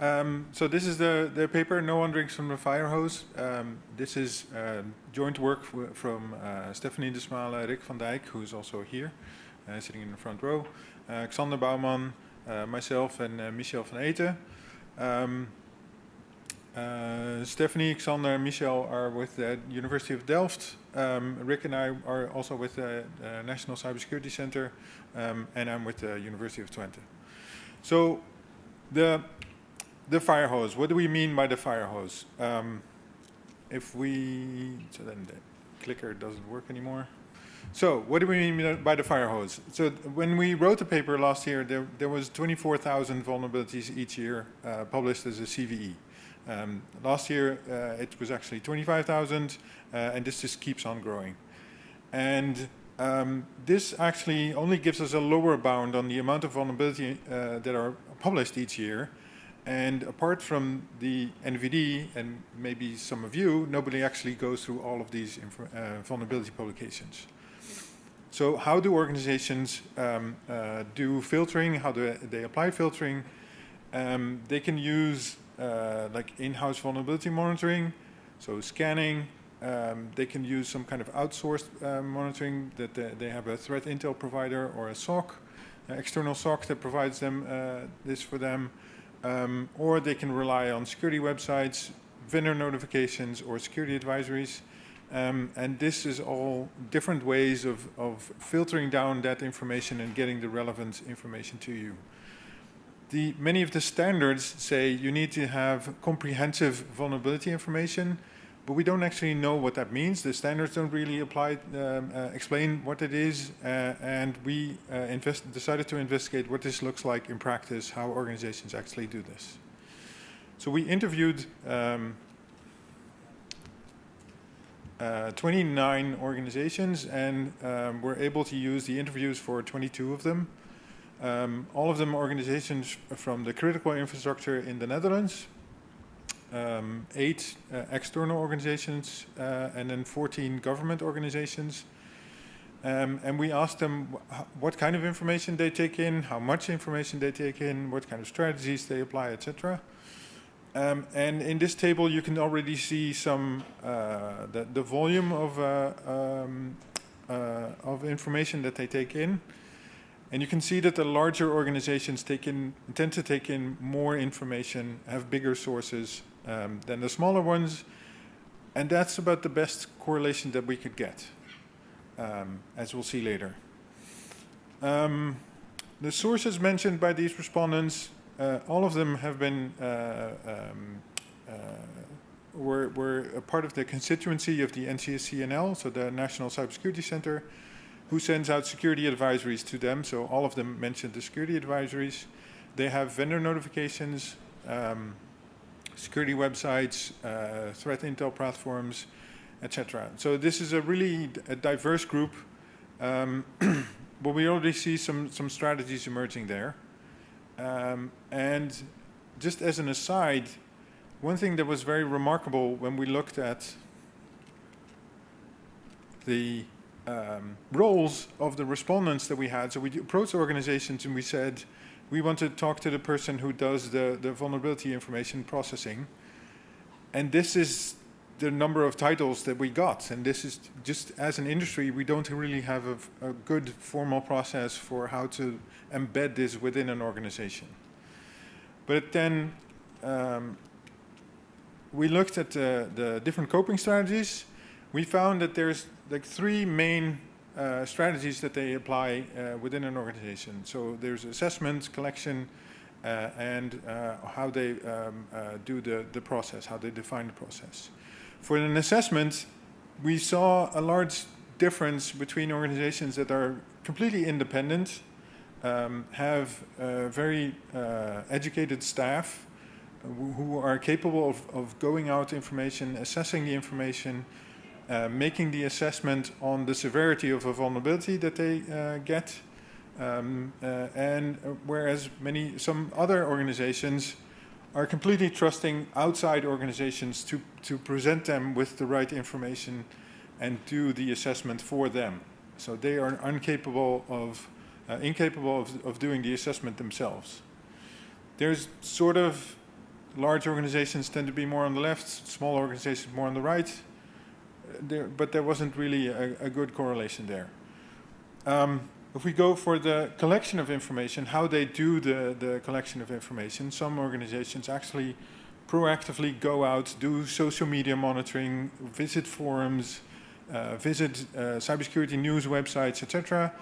So this is the paper, No One Drinks from the Firehose. This is joint work from Stephanie de Smale, Rick van Dijk, who is also here, sitting in the front row, Xander, Bouwman, myself, and Michel van Eeten. Stephanie, Xander, and Michel are with the University of Delft. Rick and I are also with the National Cybersecurity Center, and I'm with the University of Twente. So the Firehose, what do we mean by the Firehose? So then the clicker doesn't work anymore. So what do we mean by the Firehose? So when we wrote the paper last year, there was 24,000 vulnerabilities each year published as a CVE. Last year it was actually 25,000, and this just keeps on growing. And this actually only gives us a lower bound on the amount of vulnerability that are published each year. And apart from the NVD, and maybe some of you, nobody actually goes through all of these vulnerability publications. So how do organizations do filtering? How do they apply filtering? They can use like in-house vulnerability monitoring, so scanning. They can use some kind of outsourced monitoring that they have a threat intel provider or a SOC, external SOC that provides them this for them. Or they can rely on security websites, vendor notifications, or security advisories. And this is all different ways of filtering down that information and getting the relevant information to you. Many of the standards say you need to have comprehensive vulnerability information, but we don't actually know what that means. The standards don't really explain what it is, and we decided to investigate what this looks like in practice, how organizations actually do this. So we interviewed 29 organizations, and were able to use the interviews for 22 of them. All of them organizations from the critical infrastructure in the Netherlands. 8 external organizations, and then 14 government organizations. And we asked them what kind of information they take in, how much information they take in, what kind of strategies they apply, etc. And in this table you can already see some the volume of information that they take in. And you can see that the larger organizations tend to take in more information, have bigger sources than the smaller ones, and that's about the best correlation that we could get, as we'll see later. The sources mentioned by these respondents, all of them have been were a part of the constituency of the NCSCNL, so the National Cybersecurity Center, who sends out security advisories to them. So all of them mentioned the security advisories. They have vendor notifications, security websites, threat intel platforms, etc. So this is a really diverse group, but we already see some strategies emerging there. And just as an aside, one thing that was very remarkable when we looked at the roles of the respondents that we had, so we approached organizations and we said, we want to talk to the person who does the vulnerability information processing. And this is the number of titles that we got. And this is just, as an industry, we don't really have a good formal process for how to embed this within an organization. But then we looked at the different coping strategies. We found that there's like 3 main strategies that they apply within an organization. So there's assessment, collection, and how they do the process, how they define the process. For an assessment, we saw a large difference between organizations that are completely independent, have very educated staff who are capable of going out information, assessing the information, making the assessment on the severity of a vulnerability that they get, and whereas some other organizations are completely trusting outside organizations to present them with the right information and do the assessment for them. So they are incapable of doing the assessment themselves. There's sort of large organizations tend to be more on the left, small organizations more on the right. But there wasn't really a good correlation there. If we go for the collection of information, how they do the collection of information, some organizations actually proactively go out, do social media monitoring, visit forums, visit cybersecurity news websites, etc.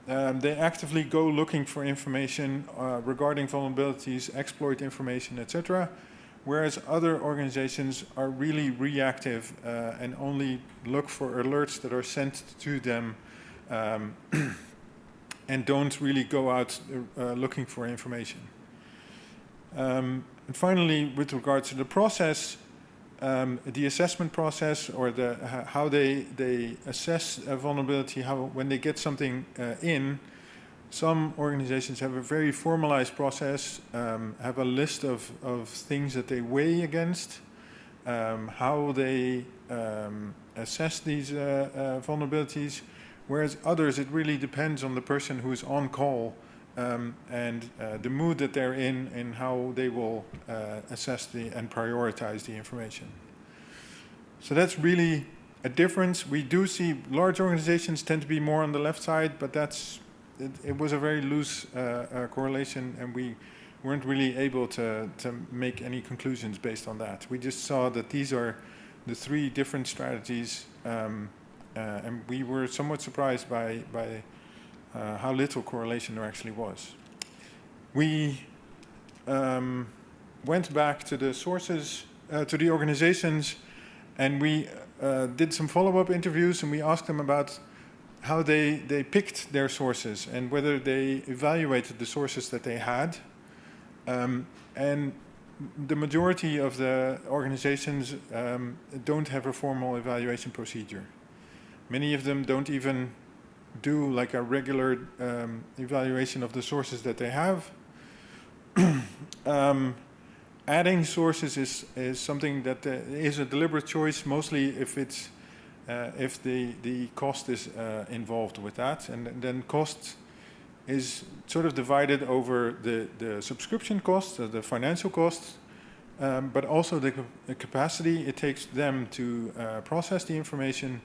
They actively go looking for information regarding vulnerabilities, exploit information, etc. Whereas other organizations are really reactive and only look for alerts that are sent to them and don't really go out looking for information. And finally, with regards to the process, the assessment process, or how they assess a vulnerability, when they get something in, some organizations have a very formalized process, have a list of things that they weigh against, how they assess these vulnerabilities, whereas others, it really depends on the person who's on call and the mood that they're in and how they will assess and prioritize the information. So that's really a difference. We do see large organizations tend to be more on the left side, but it was a very loose correlation, and we weren't really able to make any conclusions based on that. We just saw that these are the three different strategies, and we were somewhat surprised by how little correlation there actually was. We went back to the sources, to the organizations, and we did some follow-up interviews, and we asked them about how they picked their sources and whether they evaluated the sources that they had. And the majority of the organizations don't have a formal evaluation procedure. Many of them don't even do like a regular evaluation of the sources that they have. Adding sources is something that is a deliberate choice, mostly if it's if the cost is involved with that, and then cost is sort of divided over the subscription cost, the financial cost, but also the capacity it takes them to process the information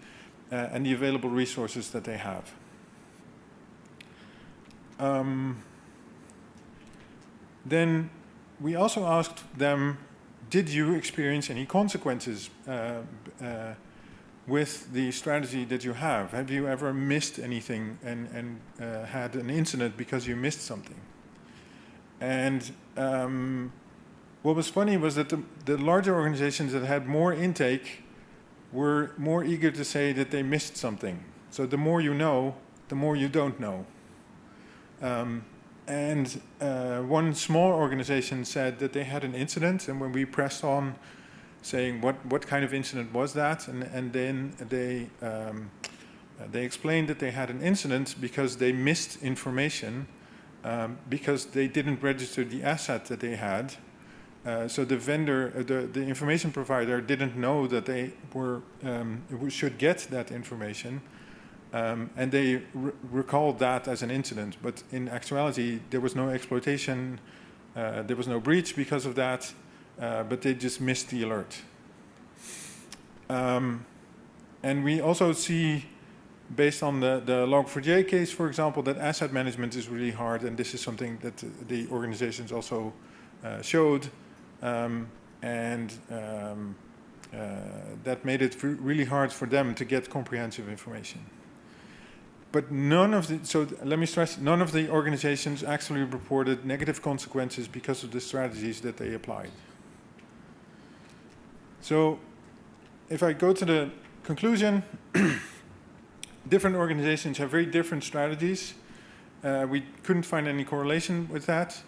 and the available resources that they have. Then we also asked them, did you experience any consequences with the strategy that you have? Have you ever missed anything and had an incident because you missed something? And what was funny was that the larger organizations that had more intake were more eager to say that they missed something. So the more you know, the more you don't know. And one small organization said that they had an incident, and when we pressed on saying what kind of incident was that, and then they explained that they had an incident because they missed information because they didn't register the asset that they had. So the vendor, the information provider, didn't know that they should get that information, and they recalled that as an incident. But in actuality, there was no exploitation, there was no breach because of that, but they just missed the alert. And we also see, based on the Log4j case, for example, that asset management is really hard, and this is something that the organizations also showed. That made it really hard for them to get comprehensive information. But let me stress, none of the organizations actually reported negative consequences because of the strategies that they applied. So if I go to the conclusion, different organizations have very different strategies. We couldn't find any correlation with that.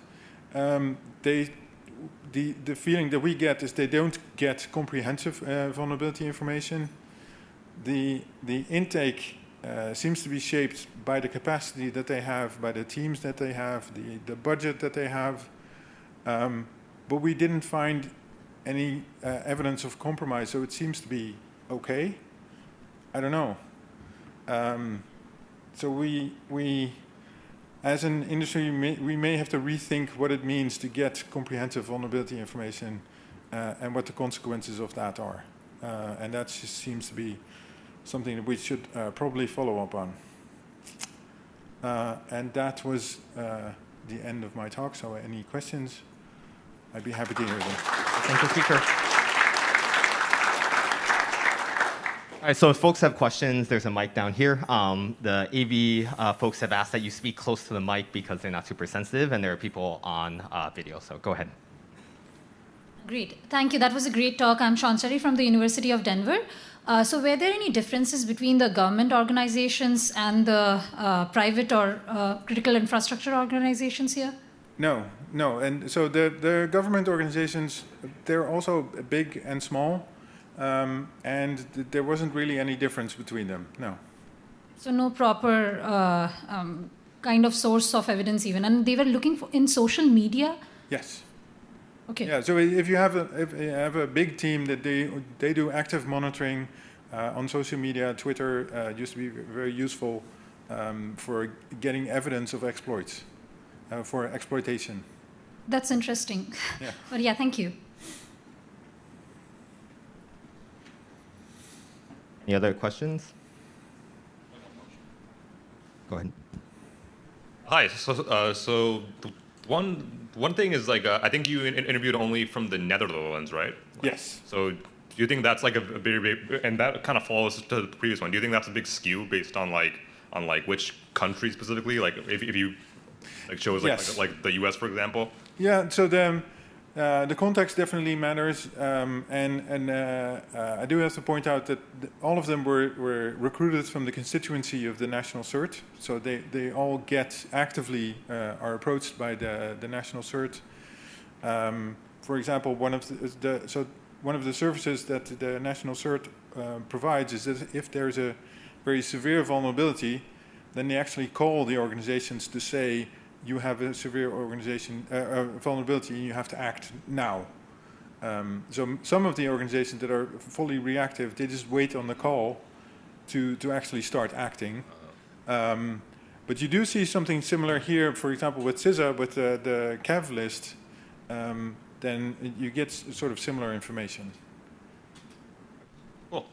The feeling that we get is they don't get comprehensive vulnerability information. The intake seems to be shaped by the capacity that they have, by the teams that they have, the budget that they have. But we didn't find any evidence of compromise, so it seems to be okay. I don't know. So we as an industry, we may have to rethink what it means to get comprehensive vulnerability information and what the consequences of that are. And that just seems to be something that we should probably follow up on. And that was the end of my talk. So any questions? I'd be happy to hear them. Thank you, speaker. All right, so if folks have questions, there's a mic down here. The AV folks have asked that you speak close to the mic because they're not super sensitive, and there are people on video, so go ahead. Great, thank you. That was a great talk. I'm Shantari from the University of Denver. So were there any differences between the government organizations and the private or critical infrastructure organizations here? No. And so the government organizations, they're also big and small. And there wasn't really any difference between them, no. So no proper kind of source of evidence even. And they were looking for in social media? Yes. Okay. Yeah, so if you have a big team that they do active monitoring on social media, Twitter used to be very useful for getting evidence of exploits, for exploitation. That's interesting. Yeah. But yeah, thank you. Any other questions? Go ahead. Hi. So one thing is like I think you interviewed only from the Netherlands, right? Yes. So do you think that's like a very big, and that kind of follows to the previous one? Do you think that's a big skew based on which country specifically? Like if you shows yes. like the U.S. for example. Yeah. So the context definitely matters, and I do have to point out that all of them were recruited from the constituency of the National CERT, so they all actively are approached by the National CERT. For example, one of the services that the National CERT provides is that if there's a very severe vulnerability, then they actually call the organizations to say, you have a severe vulnerability and you have to act now. So some of the organizations that are fully reactive, they just wait on the call to actually start acting. But you do see something similar here, for example, with CISA, with the CAV list, then you get sort of similar information. Cool.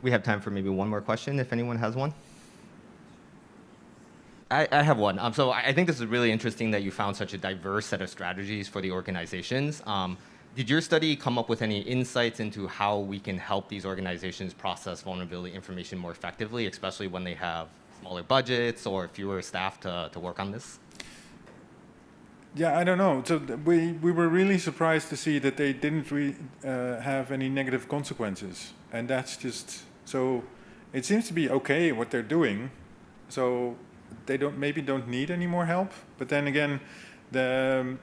We have time for maybe one more question, if anyone has one. I have one. So I think this is really interesting that you found such a diverse set of strategies for the organizations. Did your study come up with any insights into how we can help these organizations process vulnerability information more effectively, especially when they have smaller budgets or fewer staff to work on this? Yeah, I don't know. So we were really surprised to see that they didn't have any negative consequences. And that's just, so it seems to be okay what they're doing. So they maybe don't need any more help. But then again, the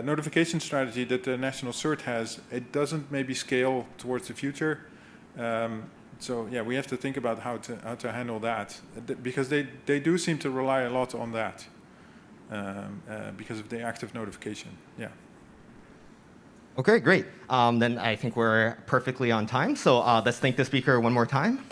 notification strategy that the National CERT has, it doesn't maybe scale towards the future. So yeah, we have to think about how to handle that, because they do seem to rely a lot on that because of the active notification. Yeah. Okay, great. Then I think we're perfectly on time. So let's thank the speaker one more time.